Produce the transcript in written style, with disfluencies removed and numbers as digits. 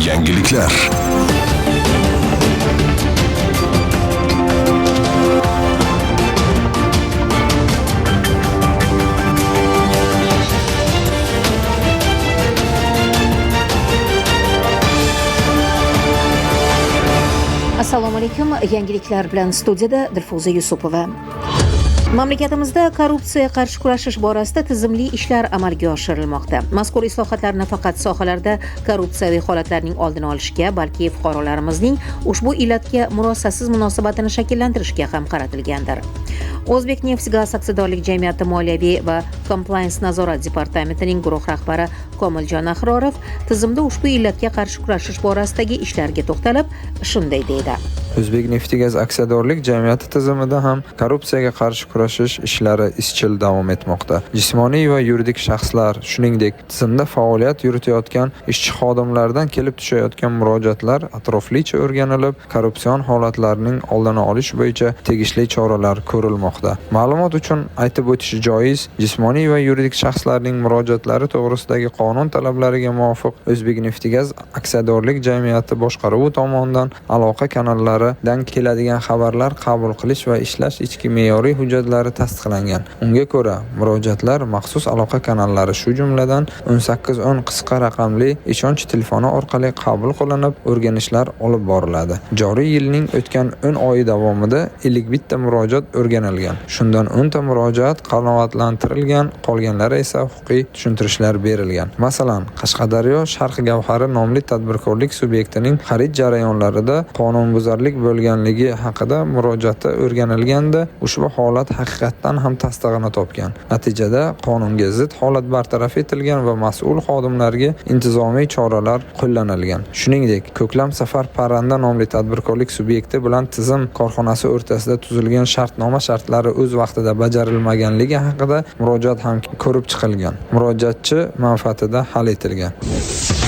Yangiliklar. Assalomu alaykum. Yangiliklar bilan studiyada Dilfuza Yusupova. Mamlakatimizda korrupsiyaga qarshi kurashish borasida tizimli ishlar amalga oshirilmoqda. Mazkur islohotlar nafaqat sohalarda korrupsiyaviy holatlarning oldini olishga, balki fuqarolarimizning ushbu illatga murosasiz munosabatini shakllantirishga ham qaratilgandir. O'zbekneftgaz aksiyadorlik jamiyati moliyaviy va compliance nazorat departamentining guruh rahbari Komiljon Ahrorov tizimda ushbu illatga qarshi kurashish borasidagi ishlarga to'xtalib, shunday deydi. O'zbekneftgaz aksiyadorlik jamiyati tizimida ham korrupsiyaga qarshi kurashish ishlari izchil davom etmoqda. Jismoniy va yuridik shaxslar, shuningdek, tizimda faoliyat yuritayotgan ishchi xodimlardan kelib tushayotgan murojaatlar atroflicha o'rganilib, korrupsion holatlarning oldini olish bo'yicha tegishli choralar ko'rilmoqda. Ma'lumot uchun aytib o'tish joiz, jismoniy va yuridik shaxslarning murojaatlari to'g'risidagi qonun talablariga muvofiq O'zbekneftgaz aksiyadorlik jamiyati boshqaruvi tomonidan aloqa kanallaridan keladigan xabarlar qabul qilish va ishlash ichki me'yoriy hujjatlari tasdiqlangan. Unga ko'ra, murojaatlar maxsus aloqa kanallari, shu jumladan 1810 qisqa raqamli ishonch telefoni orqali qabul qilinib, o'rganishlar olib boriladi. Joriy yilning o'tgan 10 oyi davomida 51 ta murojaat o'rganilgan. Shundan 10 ta murojaat qanoatlantirilgan, qolganlari esa huquqiy tushuntirishlar berilgan. Masalan, Qashqadaryo Sharq Gavhari nomli tadbirkorlik subyektining xarid jarayonlarida qonunbuzarlik bo'lganligi haqida murojaati o'rganilganda, ushbu holat haqiqatdan ham tasdig'ini topgan. Natijada qonunga zid holat bartaraf etilgan va mas'ul xodimlarga intizomiy choralar qo'llanilgan. Shuningdek, Ko'klam Safar Parranda nomli tadbirkorlik subyekti bilan tizim korxonasi o'rtasida tuzilgan shartnoma shartlari o'z vaqtida bajarilmaganligi haqida murojaat ham ko'rib chiqilgan. Murojaatchi manfaatida hal etilgan.